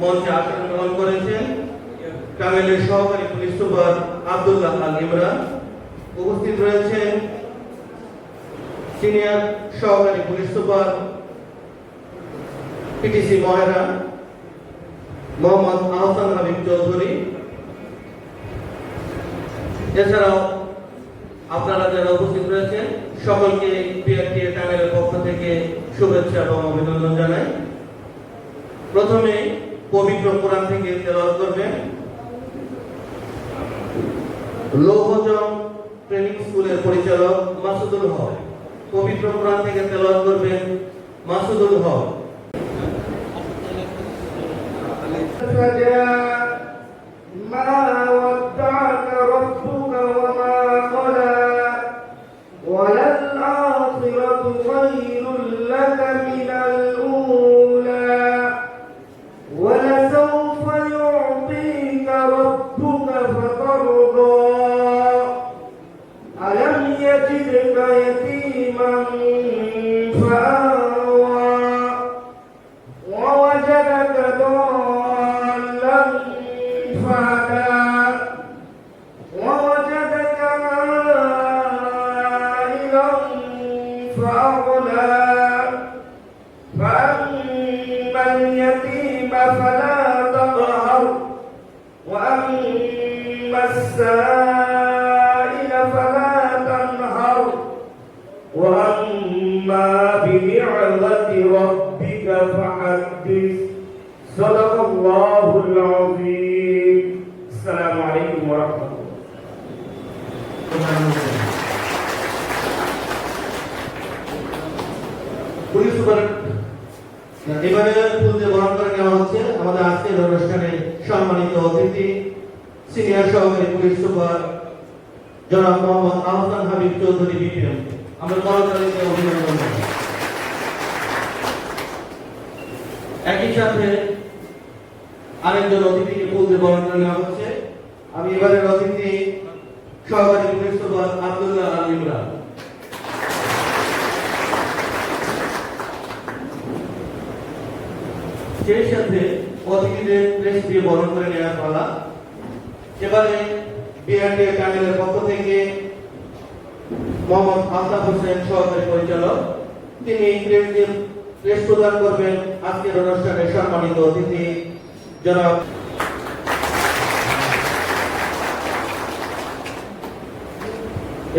মঞ্চে আসন গ্রহণ করেছেন টাঙ্গাইলের সহকারী পুলিশ সুপার আব্দুল্লাহ আল ইমরান। উপস্থিত রয়েছেন সিনিয়র সহকারী police super PTC Mohera Mohammad Ahsan Habib Chowdhury. এছাড়াও আপনারা যারা উপস্থিত রয়েছেন সকলকে বিআরটি টাঙ্গাইলের পক্ষ থেকে শুভেচ্ছা এবং অভিনন্দন জানাই। প্রথমে পবিত্র কোরআন থেকে তেলাওয়াত করবেন লৌহজং ট্রেনিং স্কুলের পরিচালক মাসুদুল হক। পবিত্র কোরআন থেকে তেলাওয়াত করবেন মাসুদুল হক। فأما اليتيم فلا تقهر وأما السائل فلا تنهر وأما بنعمة ربك فحدث صدق الله العظيم السلام عليكم ورحمة الله পুলিশ সুপার এবারে ফুল দিয়ে বরণ করে নেওয়া হচ্ছে আমাদের আজকের অনুষ্ঠানে সম্মানিত অতিথি সিনিয়র সহকারী পুলিশ সুপার জনাব মোহাম্মদ আহসান হাবিব চৌধুরী বিপিএম। আমরা করতালিতে অভিনন্দন জানাই। একই সাথে আরেকজন অতিথিকে ফুল দিয়ে বরণ করে নেওয়া হচ্ছে। আমি এবারের অতিথি সহকারী পুলিশ সুপার আব্দুল্লাহ আল ইমরান। সেই সাথে অতিথিদের প্রেস দিয়ে বরণ করে নেওয়ার পালা। এবারে বিআরটি টাঙ্গাইলের পক্ষ থেকে মোহাম্মদ আলতাফ হোসেন সহকারী পরিচালক, তিনি প্রেস প্রদান করবেন আজকের অনুষ্ঠানের সম্মানিত অতিথি জনাব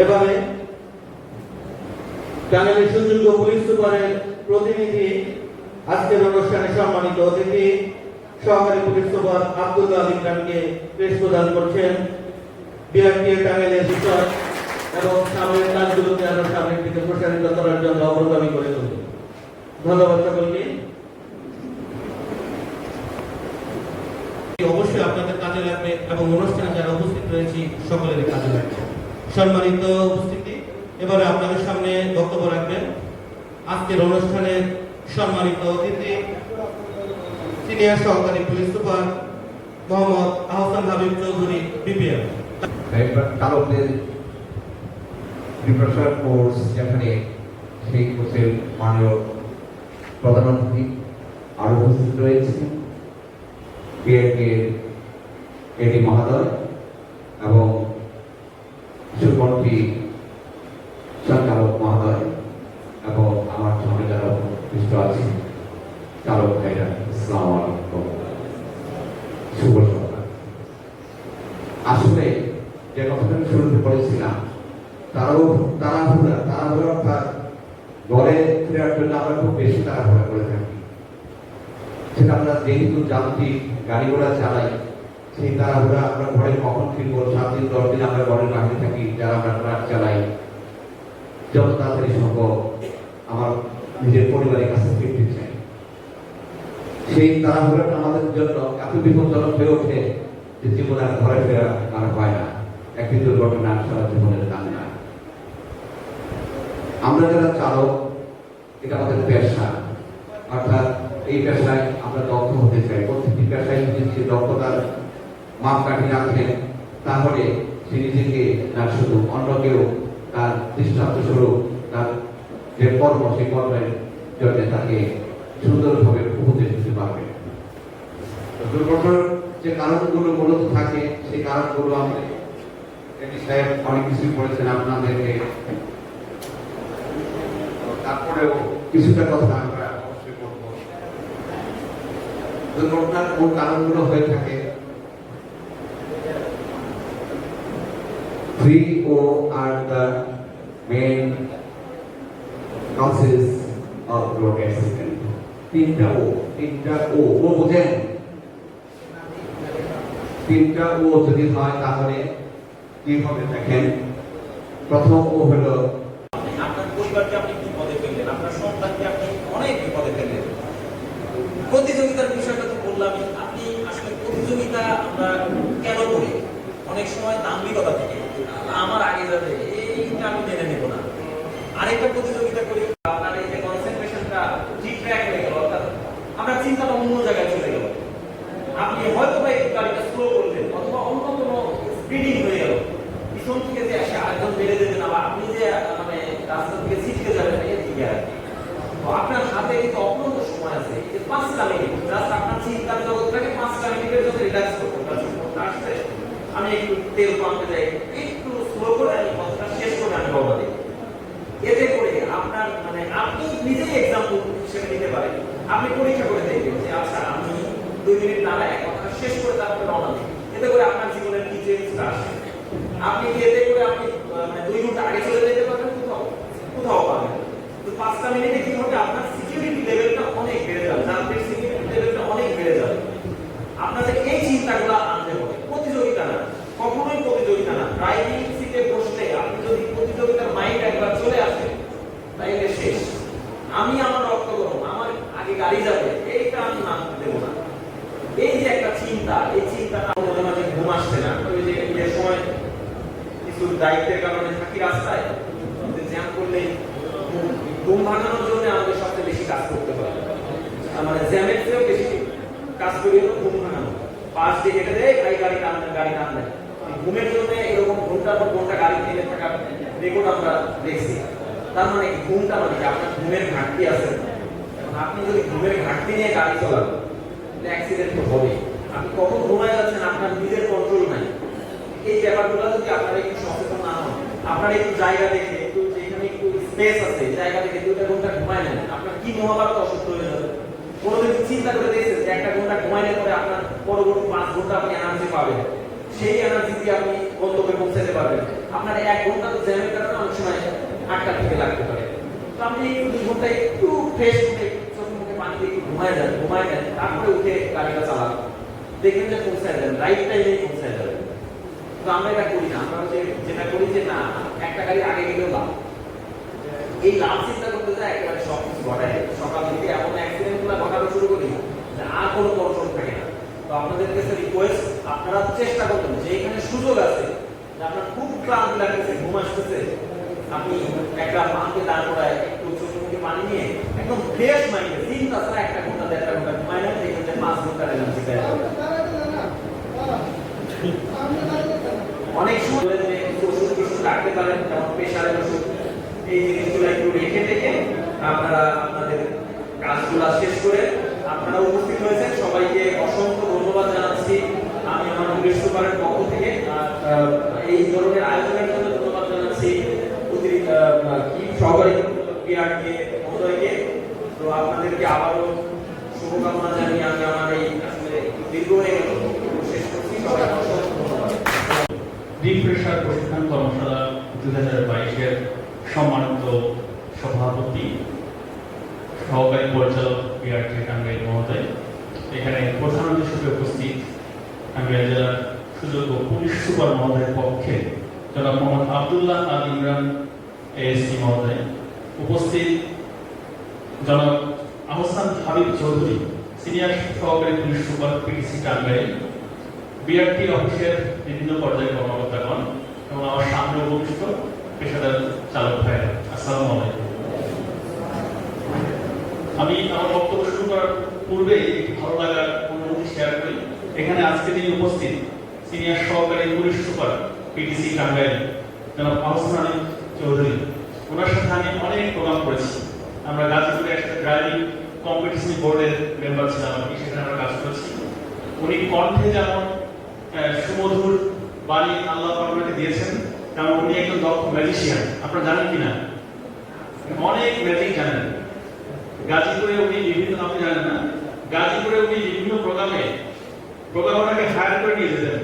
এবারে টাঙ্গাইলের সুযোগ্য পুলিশ সুপারের প্রতিনিধি আজকের অনুষ্ঠানে সম্মানিত অতিথি সহকারী police super Abdullah Al ইমরানকে press প্রদান করছেন বিআরটি টাঙ্গাইলের বিষয় এবং সামনের কাজগুলোকে আরো সামনের দিকে প্রসারিত করার জন্য অগ্রগামী করে তুলবে। ধন্যবাদ সকলকে। অবশ্যই আপনাদের কাজে লাগবে এবং অনুষ্ঠানে যারা উপস্থিত রয়েছে সকলেরই কাজে লাগবে। সম্মানিত উপস্থিতি, এবারে আপনাদের সামনে বক্তব্য রাখবেন আজকের অনুষ্ঠানের সম্মানিত অতিথি সিনিয়র সহকারী police super Mohammad Ahsan Habib Chowdhury BPM. চালকদের রিফ্রেশার কোর্স যেখানে সেই কোর্সের মাননীয় প্রধান অতিথি আরো উপস্থিত রয়েছে বিআরটি এডি মহোদয় এবং সুকণ্ঠী সঞ্চালক মহোদয় এবং আমার সঙ্গে যারা উপস্থিত আছে চালক ভাইরা, আসসালামু আলাইকুম, শুভ সকাল। আসলে যে কথাটা শুরুতে বলেছিলাম তাড়াহুড়া ঘরে ফেরার জন্য আমরা খুব বেশি তাড়াহুড়া করে থাকি। সেটা আমরা যেহেতু যান্ত্রিক গাড়ি ঘোড়া চালাই, সেই তাড়াহুড়া আমরা ঘরে কখন ফিরবো 7 দিন 10 দিন আমরা ঘরের বাহিরে থাকি। যারা আমরা ট্রাক চালাই, যত তাড়াতাড়ি সম্ভব আমার নিজের পরিবারের কাছে ফিরতে চাই। সেই তাড়াহুড়াটা আমাদের জন্য এত বিপজ্জনক হয়ে ওঠে যে জীবনে আর ঘরে ফেরা আর হয় না। একটি দুর্ঘটনা সারা জীবনের দাম না। আমরা যারা চালক, এটা আমাদের পেশা, অর্থাৎ এই পেশায় আমরা দক্ষ হতে চাই। প্রত্যেকটি পেশায় যদি দক্ষতার মাপকাঠি রাখেন তাহলে সে নিজেকে না শুধু অন্যকেও তার দৃষ্টান্ত স্বরূপ তার যে কর্ম সেই কর্মের জন্য তাকে সুন্দরভাবে উপদেশ দিতে পারবে। দুর্ঘটনার যে কারণগুলো মূলত থাকে সেই কারণগুলো আমাদের এটি সাহেব অনেক কিছু বলেছেন আপনাদেরকে, তারপরেও কিছুটা কথা আমরা অবশ্যই বলবো। দুর্ঘটনার মূল কারণগুলো হয়ে থাকে 3O are the main causes of road accident. তিনটা ও বোঝেন? তিনটা ও যদি হয় তাহলে কি হবে দেখেন। প্রথম ও হলো আপনার পরিবারকে আপনি বিপদে ফেললেন, আপনার সন্তানকে আপনি অনেক বিপদে ফেললেন। প্রতিযোগিতার বিষয়টা তো বললামই। আপনি আসলে প্রতিযোগিতা আমরা কেন করি? অনেক সময় দাম্ভিকতা থেকে, আমার আগে যাবে এইটা আমি জেনে নেব না। আরেকটা প্রতিযোগিতা করি, আপনার এই যে কনসেন্ট্রেশনটা ডিট্র্যাক্ট হয়ে গেল, অর্থাৎ আমরা চিন্তাটা অন্য জায়গায় চলে গেল। আপনি হয়তো বা একটু গাড়িটা স্লো করলেন অথবা অন্য কোনো স্পিডিং হয়ে গেল, পিছন থেকে যে এসে আরেকজন বেড়ে দেবেন, আবার আপনি যে মানে রাস্তা থেকে ছিটকে যাবেন এর দিকে আর কি। তো আপনার হাতে কিন্তু অপূর্ণ সময় আছে, এই যে 5টা মিনিট, জাস্ট আপনার চিন্তার জগৎটাকে 5টা মিনিটের জন্য রিল্যাক্স করতে আসছে। আমি একটু তেল পাম্পে যাই, একটু স্লো করে আমি কথাটা শেষ করে আমি রওনা দিই। এতে করে আপনার মানে আপনি নিজেই এক্সাম্পল হিসেবে নিতে পারেন। আপনি পরীক্ষা করে দেখবেন যে আচ্ছা আমি 2 মিনিট দাঁড়ায় কথাটা শেষ করে তারপরে রওনা দিই। এতে করে আপনার জীবনের কি চেঞ্জটা আসে? আপনি কি এতে করে আপনি মানে 2 ঘন্টা আগে চলে যেতে পারবেন কোথাও পাবেন। তো 5টা মিনিটে কি হবে? আপনার সিকিউরিটি লেভেলটা অনেক বেড়ে যাবে, যান্ত্রিক সিকিউরিটি লেভেলটা অনেক বেড়ে যাবে। আপনাদের এই চিন্তাগুলো আনতে হবে। প্রতিযোগিতা না, কখনোই প্রতিযোগিতা না। ড্রাইভিং সিটে বসলে আপনি যদি প্রতিযোগিতার মাইন্ড একবার চলে আসে তাইলে শেষ। আমি আমার রক্ত গরম, আমার আগে গাড়ি যাবে, এইটা আমি মানতে দেবো না। এই যে একটা চিন্তা, এই চিন্তাটা আমাদের মাঝে ঘুম আসছে না। ওই যে এই সময় কিছু দায়িত্বের কারণে থাকি রাস্তায়, জ্যাম করলেই ঘুম ভাঙানোর জন্য আমাদের সবচেয়ে বেশি কাজ করতে হয়। মানে জ্যামের চেয়েও বেশি কাজ করি হলো ঘুম ভাঙানো। পাশ দিয়ে কেটে দেয়, ভাই গাড়ি টান দেয়। ঘুমের জন্য এরকম ঘন্টার পর ঘন্টা গাড়ি ফেলে থাকার রেকর্ড আমরা দেখছি। তার মানে ঘুমটা মানে কি আপনার ঘুমের ঘাটতি আছে। এখন আপনি যদি ঘুমের ঘাটতি নিয়ে গাড়ি চালান তাহলে অ্যাক্সিডেন্ট তো হবে। আপনি কখন ঘুমায় যাচ্ছেন আপনার নিজের কন্ট্রোল নাই। এই ব্যাপারগুলো যদি আপনারা একটু সচেতন না হন, আপনারা একটু জায়গা দেখে, একটু যেখানে একটু স্পেস আছে জায়গা দেখে 2টা ঘন্টা ঘুমায় নেন, আপনার কি মহাভারত অসুস্থ হয়ে যাবে। কোনোদিন চিন্তা করে দেখছেন যে 1টা ঘন্টা ঘুমাইলে পরে আপনার পরবর্তী 5 ঘন্টা আপনি এনার্জি পাবেন, সেই এনার্জি দিয়ে আপনি গন্তব্যে পৌঁছাতে পারবেন। আপনার 1 ঘন্টা তো জ্যামের কারণে অনেক সময় আটকা থেকে লাগতে পারে। তো আপনি একটু 2 ঘন্টা একটু ফ্রেশ হয়ে চোখে মুখে পানি দিয়ে একটু ঘুমায় যান, তারপরে উঠে গাড়িটা চালান, দেখবেন যে পৌঁছায় যাবেন, রাইট টাইমে পৌঁছায় যাবেন। তো আমরা এটা করি না। আমরা যেটা করি যে না, একটা গাড়ি আগে গেলেও লাভ। এই লাভ চিন্তা করতে যায় একেবারে সবকিছু ঘটায়। সকাল থেকে এমন অ্যাক্সিডেন্ট গুলো ঘটানো শুরু করি যে আর কোনো কন্ট্রোল থাকে না। তো আপনাদের কাছে রিকোয়েস্ট, আপনারা চেষ্টা করবেন যে এখানে সুযোগ আছে যে আপনার খুব ক্লান্ত লাগতেছে, ঘুম আসতেছে, আপনি একটা পাম্পে দাঁড় করায় একটু চোখে মুখে পানি নিয়ে একদম ফ্রেশ মাইন্ডে চিন্তা ছাড়া 1টা ঘন্টা 1.5 ঘন্টা ঘুমায় নেন, দেখবেন যে 5 ঘন্টার এনার্জি পেয়ে যাবেন। অনেক সময় কিছু ওষুধ কিছু রাখতে পারেন, যেমন প্রেশারের ওষুধ, এই জিনিসগুলো একটু রেখে থেকে আপনারা আপনাদের কাজগুলো শেষ করে আপনারা উপস্থিত হয়েছেন। সবাইকে অসংখ্য ধন্যবাদ জানাচ্ছি আমি আমার পুলিশ সুপারের পক্ষ থেকে। এই ধরনের আয়োজনের জন্য ধন্যবাদ জানাচ্ছি অতিরিক্ত সহকারী বিআরকে মহোদয়কে। তো আপনাদেরকে আবারও শুভকামনা জানিয়ে আমি আমার এই আসলে দীর্ঘ হয়ে গেল শেষ করছি। সবাইকে অসংখ্য ধন্যবাদ। রিফ্রেশার প্রশিক্ষণ কর্মশালা 2022-এর সম্মানিত সভাপতি সহকারী পরিচালক বিআরটি টাঙ্গাইল মহোদয়, এখানে প্রধান অতিথি হিসেবে উপস্থিত টাঙ্গাইল জেলার সুযোগ্য পুলিশ সুপার মহোদয়ের পক্ষে জনাব মোহাম্মদ আব্দুল্লাহ আল ইমরান এএসপি মহোদয়, উপস্থিত জনাব আহসান হাবিব চৌধুরী সিনিয়র সহকারী police super PTC Tangail, BRT অফিসের বিভিন্ন পর্যায়ের কর্মকর্তাগণ এবং আমার সামনে উপস্থিত পেশাদার চালক ভাইয়েরা, আসসালামু আলাইকুম। আমি আমার বক্তব্য শুরু করার পূর্বে একটি ভালো লাগার অনুভূতি শেয়ার করি। এখানে আজকে তিনি উপস্থিত সিনিয়র সহকারী পুলিশ সুপার পিটিসি টাঙ্গাইল জনাব আহসান চৌধুরী, ওনার সাথে আমি অনেক প্রোগ্রাম করেছি। আমরা গাজীপুরে একটা ড্রাইভিং কম্পিটিশন বোর্ডের মেম্বার ছিলাম, সেখানে আমরা কাজ করেছি। উনি কণ্ঠে যেমন সুমধুর বাণী আল্লাহ পাক দিয়েছেন, তেমন উনি একজন দক্ষ ম্যাজিশিয়ান। আপনারা জানেন কিনা? অনেক ম্যাজিক জানেন। গাজীপুরে উনি বিভিন্ন, আপনি জানেন না, গাজীপুরে উনি বিভিন্ন প্রোগ্রামে ওনাকে হায়ার করে নিয়ে যেতেন।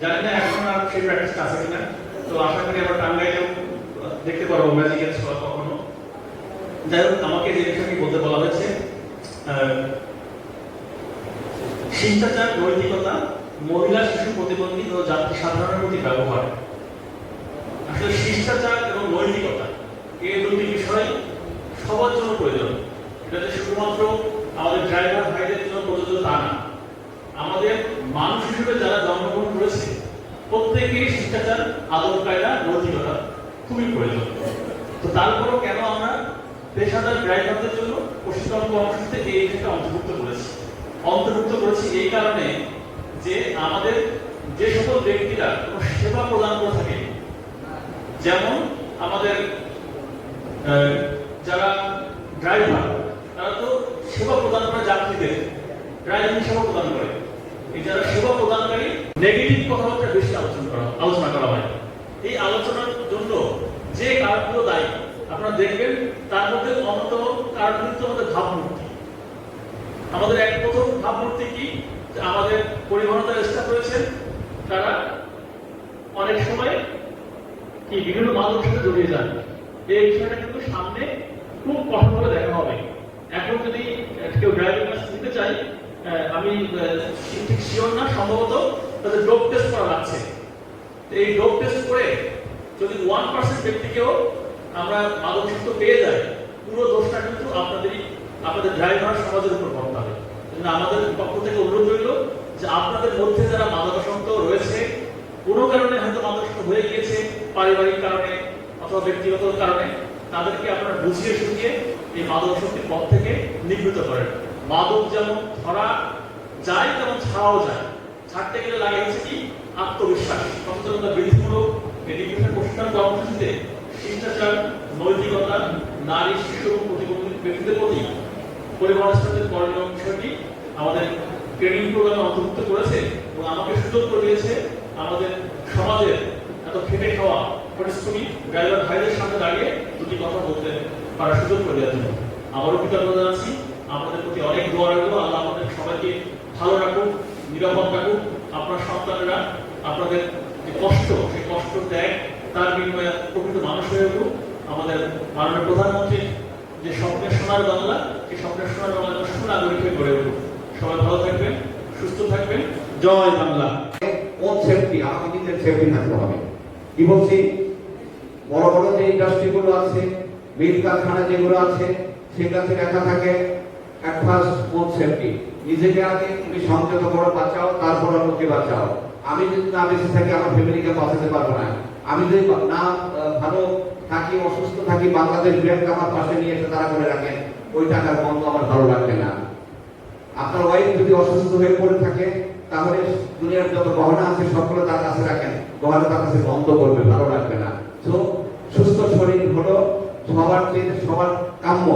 জানি না এখন আর সেই প্র্যাকটিসটা আছে কিনা। তো আশা করি আবার টাঙ্গাইলেও দেখতে পারবো ম্যাজিকের ছোঁয়া কখনো। যাই হোক, আমাকে যে বিষয়টি বলতে বলা হয়েছে, শিষ্টাচার, নৈতিকতা, মহিলা, শিশু, প্রতিবন্ধী ও যাত্রী সাধারণের প্রতি ব্যবহার। আসলে শিষ্টাচার এবং নৈতিকতা এই দুটি বিষয় সবার জন্য প্রয়োজন। এটা যে শুধুমাত্র আমাদের ড্রাইভার ভাইদের জন্য প্রযোজ্য তা না, আমাদের মানুষ হিসেবে যারা জন্মগ্রহণ করেছে প্রত্যেকেরই শিষ্টাচার, আদব কায়দা, নৈতিকতা খুবই প্রয়োজন। তো তারপরেও কেন আমরা পেশাদার ড্রাইভারদের জন্য প্রশিক্ষণ কর্মসূচিতে এই বিষয়টা অন্তর্ভুক্ত করেছি এই কারণে যে আমাদের যে সকল ব্যক্তিরা কোনো সেবা প্রদান করে থাকে, যেমন আমাদের যারা ড্রাইভার, তারা তো সেবা প্রদান করে যাত্রীদের, ড্রাইভিং সেবা প্রদান করে। এই যারা সেবা প্রদানকারী, নেগেটিভ কথাবার্তা বেশি আলোচনা করা হয়। এই আলোচনার জন্য যে কারণগুলো দায়ী আপনারা দেখবেন, তার মধ্যে অন্যতম কারণ কিন্তু আমাদের ভাবমূর্তি। আমাদের এক প্রথম ভাবমূর্তি কি, আমাদের পরিবহন স্টাফ রয়েছেন, তারা অনেক সময় কি বিভিন্ন মানুষের সাথে জড়িয়ে যান। এই বিষয়টা কিন্তু সামনে খুব কঠোরভাবে দেখা হবে। এখন যদি কেউ ড্রাইভিং লাইসেন্স নিতে চাই, আমি ঠিক শিওর না, সম্ভবত তাদের ডোপ টেস্ট করা লাগছে। এই ডোপ টেস্ট করে যদি 1% ব্যক্তিকেও আমরা মাদকাসক্ত পেয়ে যাই, পুরো দোষটা কিন্তু আপনাদের ড্রাইভার সমাজের উপর পড়তে হবে। আমাদের পক্ষ থেকে অনুরোধ রইল যে আপনাদের মধ্যে যারা মাদকাসক্ত রয়েছে, কোনো কারণে হয়তো মাদকাসক্ত হয়ে গিয়েছে, পারিবারিক কারণে অথবা ব্যক্তিগত কারণে, তাদেরকে আপনারা বুঝিয়ে শুনিয়ে এই মাদকাসক্তির পথ থেকে নিবৃত্ত করেন। মাদক যেমন ধরা যায় তেমন ছাড়াও যায়। ছাড়তে গেলে লাগে হচ্ছে কি আত্মবিশ্বাস, সচেতনতা বৃদ্ধিমূলক এডুকেশন প্রশিক্ষণ কর্মসূচিতে শিষ্টাচার, নৈতিকতা, নারী, শিশু এবং প্রতিবন্ধী ব্যক্তিদের প্রতি পরিবহন স্টাফের করণীয় বিষয়টি আমাদের ট্রেনিং প্রোগ্রামে অন্তর্ভুক্ত করেছে এবং আমাকে সুযোগ করে দিয়েছে আমাদের সমাজের এত খেটে খাওয়া পরিশ্রমী ড্রাইভার ভাইদের সামনে দাঁড়িয়ে দুটি কথা বলতে পারার সুযোগ করে দেওয়ার জন্য। আমারও কৃতজ্ঞতা জানাচ্ছি। আপনাদের প্রতি অনেক দোয়া রাখবো, আল্লাহ আমাদের সবাইকে ভালো রাখুক, নিরাপদ রাখুক। আপনার সন্তানেরা আপনাদের যে কষ্ট, সেই কষ্ট ত্যাগ, তার বিনিময়ে প্রকৃত মানুষ হয়ে উঠুক। আমাদের মাননীয় প্রধানমন্ত্রীর যে স্বপ্নের সোনার বাংলা, এই স্বপ্নের সোনার বাংলা সুনাগরিক হয়ে গড়ে উঠুক। সবাই ভালো থাকবেন, সুস্থ থাকবেন। জয় বাংলা। কোন সেফটি, আমাকে নিজের সেফটি থাকতে হবে। কি বলছি, বড় বড় যে ইন্ডাস্ট্রিগুলো আছে, মিল কারখানা যেগুলো আছে, সেগুলোতে লেখা থাকে at first কোন সেফটি, নিজেকে আগে তুমি সংযত করো, বাঁচাও, তারপর অন্যকে বাঁচাও। আমি যদি না বেঁচে থাকি আমার ফ্যামিলিকে বাঁচাতে পারবো না। আমি যদি না ভালো থাকি, অসুস্থ থাকি, বাংলাদেশ ব্যাংক আমার পাশে নিয়ে এসে তারা করে রাখেন, ওই টাকার বন্ধ আমার ভালো লাগবে না। আপনার ওয়াইফ যদি অসুস্থ হয়ে পড়ে থাকে, তাহলে দুনিয়ার যত গহনা আছে সবগুলো তার কাছে রাখেন, গহনা তার কাছে বন্ধ করবে, ভালো লাগবে না। তো সুস্থ শরীর হলো সবার চেয়ে সবার কাম্য,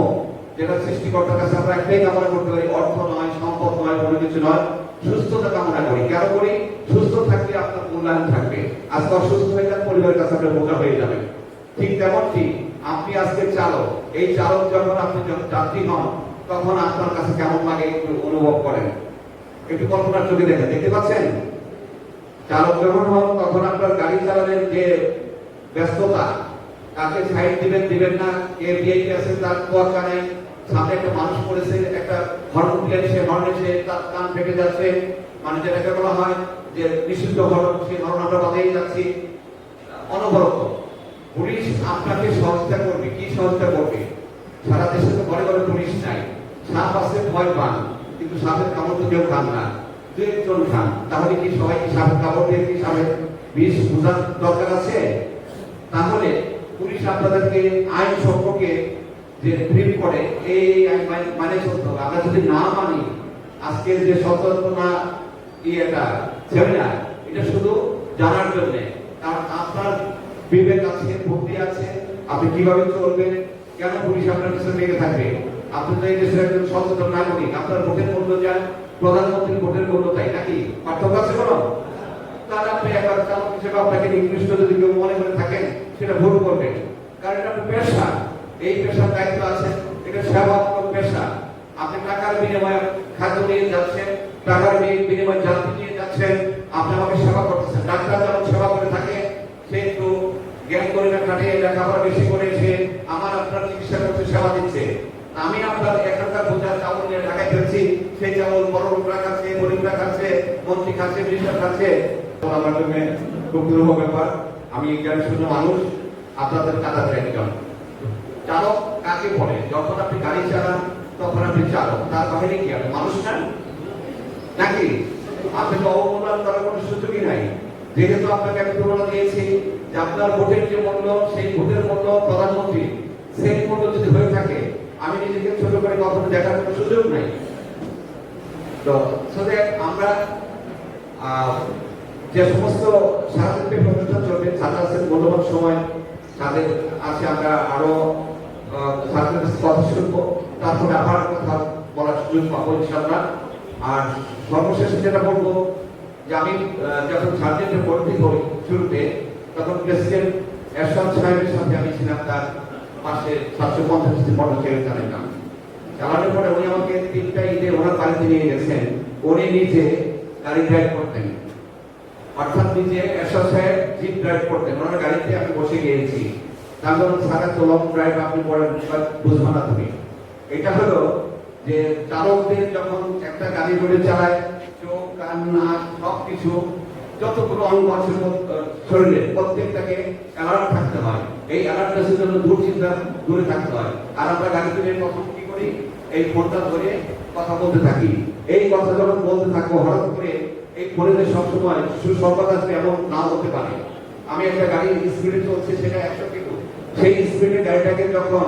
যেটা সৃষ্টিকর্তার কাছে আমরা একটাই কামনা করতে পারি, অর্থ নয়, সম্পদ নয়, কোনো কিছু নয়, সুস্থতা কামনা করি। কেন করি? সুস্থ থাকলে আপনার মূল্যায়ন থাকবে। আজকে অসুস্থ হয়ে যান, পরিবারের কাছে আপনার বোঝা হয়ে যাবে। ঠিক তেমনটি আপনি আজকে চালক, এই চালক যখন আপনি যাত্রী হন, তখন আপনার কাছে কেমন লাগে একটু অনুভব করেন, একটু কল্পনার চোখে দেখেন। দেখতে পাচ্ছেন, চালক যখন হন তখন আপনার গাড়ি চালানোর যে ব্যস্ততা, কাকে সাইড দিবেন না, কে ভিআইপি আছে তার তোয়াক্কা নেই, সামনে একটা মানুষ পড়েছে, একটা হর্ন দিলেন, সে হর্নে সে তার কান ফেটে যাচ্ছে, মানে যেটাকে বলা হয় যে নিষিদ্ধ হর্ন, সেই হর্ন আমরা বাজাই যাচ্ছি অনবরত। পুলিশ আপনাকে সহযোগিতা করবে, কি সহযোগিতা করবে? সারা দেশে তো ঘরে ঘরে পুলিশ নাই, সাপ আছে ভয় পান, কিন্তু সাপের কামড় তো কেউ খান না, দু একজন খান। তাহলে কি সবাই কি সাপের কামড় দিয়ে কি সাপের বিষ বোঝার দরকার আছে? তাহলে পুলিশ আপনাদেরকে আইন সম্পর্কে যে ব্রিফ করে, এই আইন মানে চলতে হবে। আমরা যদি না মানি, আজকের যে সচেতনতা এটা সেমিনার, এটা শুধু জানার জন্য, কারণ আপনার বিবেক আছে, বুদ্ধি আছে, আপনি কিভাবে চলবেন, কেন পুলিশ আপনার পিছনে লেগে থাকবে? আপনি তো এই দেশের একজন সচেতন নাগরিক, আপনার ভোটের মূল্য যায়, প্রধানমন্ত্রী ভোটের মূল্য তাই নাকি? পার্থক্য আছে কোনো? তাহলে আপনি একবার চালক হিসেবে আপনাকে নিকৃষ্ট যদি কেউ মনে করে থাকেন সেটা ভুল করবেন, কারণ এটা আপনার পেশা। এই পেশার দায়িত্ব আছে, এটা সেবামূলক পেশা। আপনি টাকার বিনিময়ে খাদ্য নিয়ে যাচ্ছেন, টাকার বিনিময়ে যাত্রী নিয়ে যাচ্ছেন, আপনি আমাকে সেবা করতেছেন। ডাক্তার যেমন সেবা করে থাকে, সে একটু জ্ঞান করে না কাটিয়ে লেখাপড়া বেশি করে সে আমার আপনার চিকিৎসা করতে সেবা দিচ্ছে। আমি আপনার এখানকার বোঝার চাউল নিয়ে ঢাকায় ফেলছি, সেই চাউল বড় লোকরা খাচ্ছে, গরিবরা খাচ্ছে, মন্ত্রী খাচ্ছে, মিনিস্টার খাচ্ছে। আমার জন্য খুব দুরূহ ব্যাপার। আমি জ্ঞান শূন্য মানুষ, আপনাদের কাদা একজন চালক কাকে বলে? যখন আপনি গাড়ি চালান তখন আপনি চালক, তার বাহিনী কি আপনি মানুষ না নাকি? আপনি তো অবমূল্যায়ন করার কোনো সুযোগই নাই। যেহেতু আপনাকে আমি তুলনা দিয়েছি যে আপনার ভোটের যে মূল্য, সেই ভোটের মূল্য প্রধানমন্ত্রী, সেই মূল্য যদি হয়ে থাকে, আমি নিজেকে ছোট করে কখনো দেখার কোনো সুযোগ নাই। তো আমরা যে সমস্ত সারাদিন অনুষ্ঠান চলবে, ছাত্র আছেন মূল্যবান সময় তাদের আছে, আমরা আরো ছাত্রদের কাছে কথা শুনবো, তারপরে আবার কথা বলার সুযোগ পাবো ইনশাআল্লাহ। আর সর্বশেষে যেটা বলবো যে আমি যখন সার্জেন্টে ভর্তি হই শুরুতে, তখন প্রেসিডেন্ট এরশাদ সাহেবের সাথে আমি ছিলাম, তার পাশে 750টি মোটরসাইকেল চালাইতাম। চালানোর পরে উনি আমাকে 3টা ঈদে ওনার বাড়িতে নিয়ে গেছেন। উনি নিজে গাড়ি ড্রাইভ করতেন, অর্থাৎ নিজে এরশাদ সাহেব জিপ ড্রাইভ করতেন, ওনার গাড়িতে আমি বসে গিয়েছি। তারপর সারা তো লং ড্রাইভ আপনি বলেন বুঝবো না তুমি। এটা হলো যে চালকদের যখন একটা গাড়ি করে চালায়, চোখ কান নাক সবকিছু যতগুলো অঙ্গ আছে শরীরে প্রত্যেকটাকে অ্যালার্ট থাকতে হয়। এই অ্যালার্টনেসের জন্য দুশ্চিন্তা দূরে থাকতে হয়। আর আমরা গাড়িতে প্রথম কি করি, এই ফোনটা ধরে কথা বলতে থাকি। এই কথা যখন বলতে থাকবো, হঠাৎ করে এই ফোনে সবসময় সুসংবাদ আসবে এমন না হতে পারে। আমি একটা গাড়ি স্পিডে চলছে, সেটা 100 কিলো, সেই স্পিডে গাড়িটাকে যখন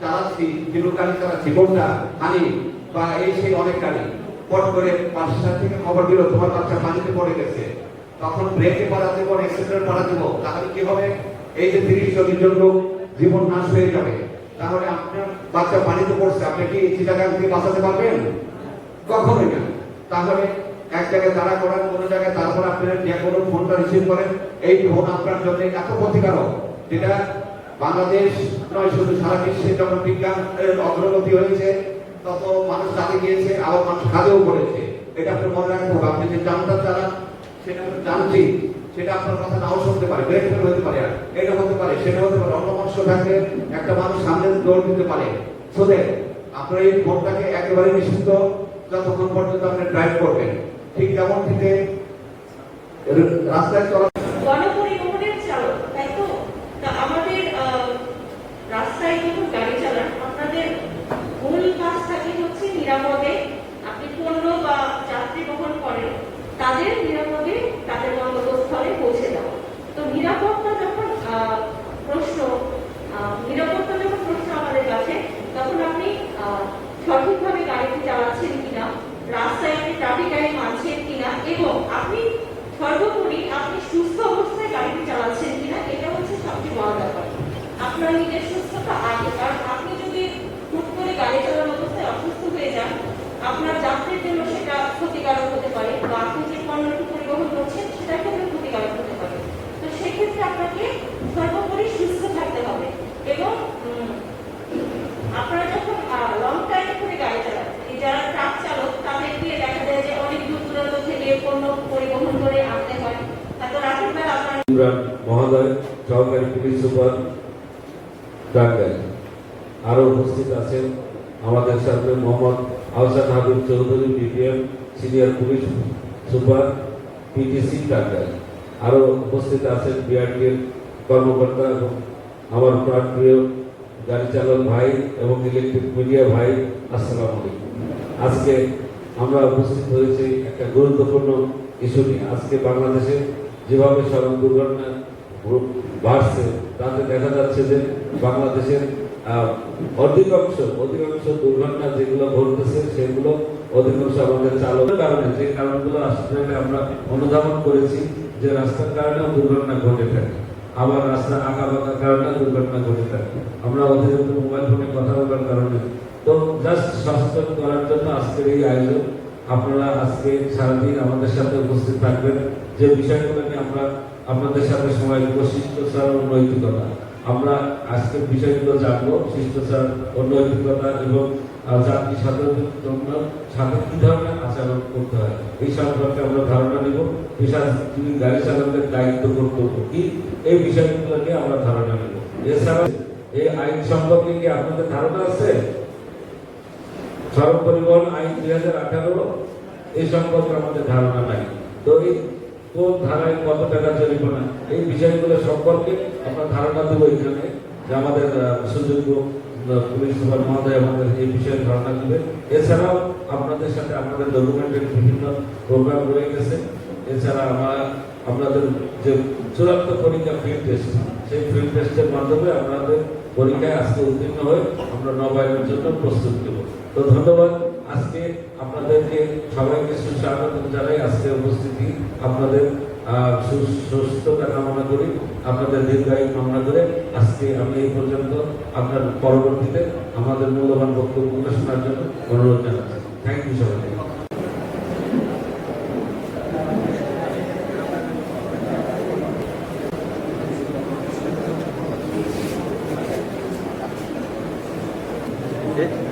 চালাচ্ছি, কিলো গাড়ি চালাচ্ছি, কোনটা হানি বা এই সেই অনেক গাড়ি পট করে পাঁচটা থেকে খবর দিল তোমার বাচ্চা পানিতে পড়ে গেছে, তখন ব্রেকে পাড়াতে পর এক্সিডেন্ট পাড়া দিব, তাহলে কি হবে? এই যে 30-40 জন লোক জীবন নাশ হয়ে যাবে। তাহলে আপনার বাচ্চা পানিতে পড়ছে, আপনি কি চিটাগাং থেকে বাঁচাতে পারবেন? কখনোই না। তাহলে এক জায়গায় দাঁড়া করার, কোনো জায়গায় তারপর আপনার যে কোনো ফোনটা রিসিভ করেন, এই ফোন আপনার জন্য এত ক্ষতিকারক, যেটা বাংলাদেশ নয় শুধু সারা বিশ্বে যখন বিজ্ঞানের অগ্রগতি হয়েছে তত মানুষ জানে গিয়েছে, আবার মানুষ কাজেও করেছে। এটা আপনি মনে রাখতে হবে। আপনি যে যানটা চালান সেটা যান্ত্রিক, সেটা আপনার কথা নাও শুনতে পারে, ব্রেক ফেল হতে পারে, এটা হতে পারে, সেটা হতে পারে, অন্য মানুষ থাকলে একটা মানুষ সামনে দৌড় দিতে পারে। শুধু আপনার এই ফোনটাকে একেবারে নিষিদ্ধ যতক্ষণ পর্যন্ত আপনি ড্রাইভ করবেন। ঠিক যেমন থেকে রাস্তায় চলা গণপরিবহনের চালক, তাই তো? তা আমাদের রাস্তায় যখন গাড়ি চালান, আপনাদের মূল কাজ থাকে হচ্ছে নিরাপদে আপনি পণ্য বা যাত্রী বহন করেন, তাদের নিরাপদে তাদের গন্তব্যস্থলে পৌঁছে দেওয়া। তো নিরাপত্তা যখন প্রশ্ন আমাদের কাছে, তখন আপনি সঠিকভাবে গাড়িটি চালাচ্ছেন কিনা, রাস্তায় আপনি ট্রাফিক আইন মানছেন কিনা, এবং আপনি সর্বোপরি আপনি সুস্থ অবস্থায় গাড়িটি চালাচ্ছেন কিনা, এটা হচ্ছে সবচেয়ে বড় ব্যাপার। আপনার নিজের সুস্থতা আগে, কারণ আপনি যদি হুট করে গাড়ি চালানোর অবস্থায় অসুস্থ হয়ে যান, আপনার যাত্রীর জন্য সেটা ক্ষতিকারক হতে পারে, বা আপনি যে পণ্যটি পরিবহন করছেন সেটার ক্ষেত্রে ক্ষতিকারক হতে পারে। তো সেক্ষেত্রে আপনাকে সর্বোপরি সুস্থ থাকতে হবে। এবং আপনারা যখন লং টাইম করে গাড়ি চালান, যারা ট্রাক চালক, তাদেরকে দেখা যায় যে অনেক দূর দূরান্ত থেকে পণ্য পরিবহন করে আনতে হয়। তারপর রাতের বেলা আপনারা ইমরান মহোদয়, সহকারী পুলিশ সুপার টাঙ্গাইল। আরো উপস্থিত আছেন আমাদের সাথে Mohammad Ahsan Habib Chowdhury, BPM senior police super, PTC Tangail. আরো উপস্থিত আছেন বিআরটির কর্মকর্তা এবং আমার প্রাণপ্রিয় গাড়ি চালক ভাই এবং ইলেকট্রিক মিডিয়া ভাই, আসসালামু আলাইকুম। আজকে আমরা উপস্থিত হয়েছি একটা গুরুত্বপূর্ণ ইস্যু নিয়ে। আজকে বাংলাদেশে যেভাবে সড়ক দুর্ঘটনা বাড়ছে, তাতে দেখা যাচ্ছে যে বাংলাদেশের অধিকাংশ দুর্ঘটনা যেগুলো ঘটতেছে সেগুলো অধিকাংশ আমাদের চালকের কারণে, যে কারণগুলো আসলে আমরা অনুধাবন করেছি যে রাস্তার কারণেও দুর্ঘটনা ঘটে থাকে, আবার রাস্তা আঁকা বাঁকার কারণে দুর্ঘটনা ঘটে থাকে, আমরা অতিরিক্ত মোবাইল ফোনে কথা বলার কারণে। তো জাস্ট সচেতন করার জন্য আজকের এই আয়োজন। আপনারা আজকে সারাদিন আমাদের সাথে উপস্থিত থাকবেন। যে বিষয়গুলো নিয়ে আমরা আপনাদের সাথে সময় দেব, শিষ্টাচার ও নৈতিকতা। আমরা আজকের বিষয়গুলো জানবো, শিষ্টাচার ও নৈতিকতা এবং জাতি সাধারণের জন্য সাথে কি ধরনের আচরণ করতে হয় এই সম্পর্কে আমরা ধারণা নিব। পেশাজীবী গাড়ি চালকদের দায়িত্ব কর্তব্য কি, এই বিষয়গুলো নিয়ে আমরা ধারণা নিব। এছাড়া এই আইন সম্পর্কে কি আপনাদের ধারণা আছে? সড়ক পরিবহন আইন 2018 এই সম্পর্কে আমাদের ধারণা নাই। তো এই কোন ধারায় কত টাকা জরিমানা, এই বিষয়গুলো সম্পর্কে আমরা ধারণা দেবো এখানে, যে আমাদের সুযোগ্য পুলিশ সুপার মহোদয় আমাদের এই বিষয়ে ধারণা দিবে। এছাড়াও আপনাদের সাথে আমাদের ডকুমেন্টের বিভিন্ন প্রোগ্রাম রয়ে গেছে। এছাড়া আপনাদের যে চূড়ান্ত পরীক্ষা ফিল্ড টেস্ট, সেই ফিল্ড টেস্টের মাধ্যমে আপনাদের পরীক্ষায় আজকে উত্তীর্ণ হয়ে আমরা নবায়নের জন্য প্রস্তুত দেব। তো ধন্যবাদ। আজকে আপনাদেরকে সবাইকে সুস্বাগত জানাই। আজকে উপস্থিতি আপনাদের সুস্থতা কামনা করি, আপনাদের দীর্ঘায়ু কামনা করে আজকে আমি এই পর্যন্ত। আপনার পরবর্তীতে আমাদের মূল্যবান বক্তব্য শোনার জন্য অনুরোধ জানাচ্ছি। থ্যাংক ইউ সবাইকে। Okay.